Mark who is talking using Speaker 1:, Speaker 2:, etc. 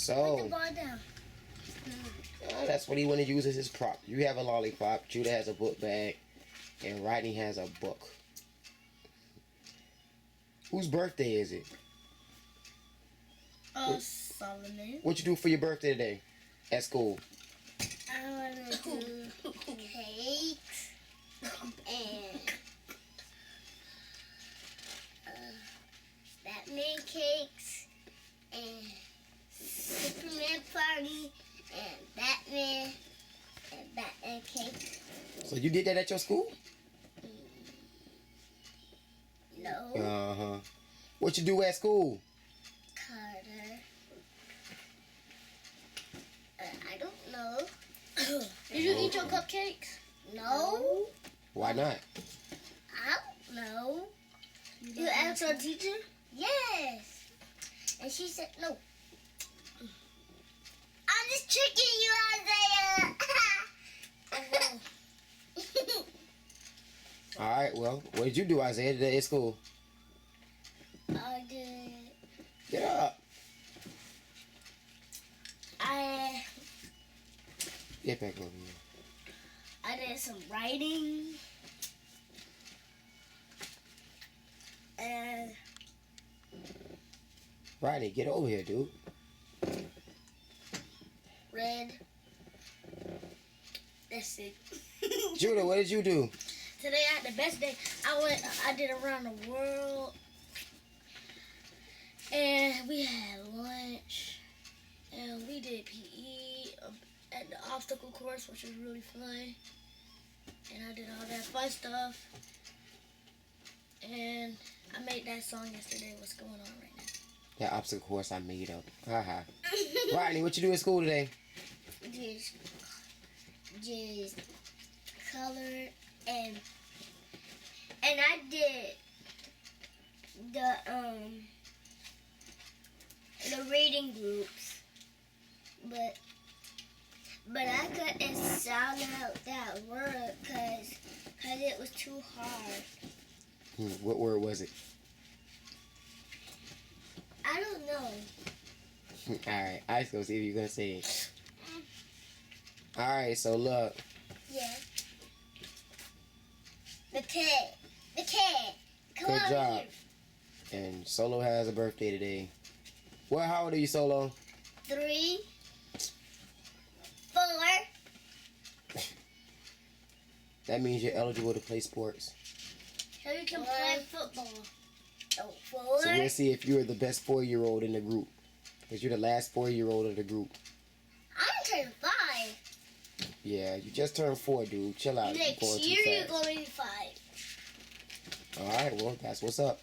Speaker 1: So,
Speaker 2: ball down.
Speaker 1: that's what he want to use as his prop. You have a lollipop, Judah has a book bag, and Rodney has a book. Whose birthday is it?
Speaker 2: Solomon.
Speaker 1: What you do for your birthday today at school?
Speaker 2: I want to do cakes and Batman cakes and Superman party and Batman cake.
Speaker 1: So you did that at your school?
Speaker 2: No.
Speaker 1: Uh-huh. What you do at school?
Speaker 2: Carter. I don't know.
Speaker 3: Did you eat your cupcakes?
Speaker 2: No.
Speaker 1: Why not?
Speaker 2: I don't know. You asked our teacher? Yes. And she said no. I'm just tricking you, Isaiah.
Speaker 1: Alright, well, what did you do, Isaiah, today at school?
Speaker 2: I did.
Speaker 1: Get up. Get back over here.
Speaker 2: I did some writing. And
Speaker 1: Rodney, get over here, dude.
Speaker 2: read. That's it.
Speaker 1: Judah, what did you do?
Speaker 3: Today I had the best day. I did around the world. And we had lunch. And we did PE at the obstacle course, which was really fun. And I did all that fun stuff. And I made that song yesterday. What's going on right now?
Speaker 1: That obstacle course I made up. Haha. Rodney, what you do at school today?
Speaker 2: Just color and I did the reading groups, but I couldn't sound out that word cause it was too hard.
Speaker 1: What word was it?
Speaker 2: I don't know.
Speaker 1: Alright, I was gonna see if you're gonna say it. Alright, so look.
Speaker 2: Yeah. The cat. Come
Speaker 1: Good
Speaker 2: on
Speaker 1: job.
Speaker 2: here.
Speaker 1: And Solo has a birthday today. Well, how old are you, Solo?
Speaker 2: 3, 4.
Speaker 1: That means you're eligible to play sports.
Speaker 3: So you can play football.
Speaker 2: Oh, 4.
Speaker 1: So we'll see if you're the best 4-year-old in the group. Because you're the last 4-year-old of the group.
Speaker 2: I'm turning 5.
Speaker 1: Yeah, you just turned 4, dude. Chill out. You're
Speaker 2: Next
Speaker 1: going too
Speaker 2: year you're
Speaker 1: fast.
Speaker 2: going to be 5.
Speaker 1: Alright, well, that's what's up.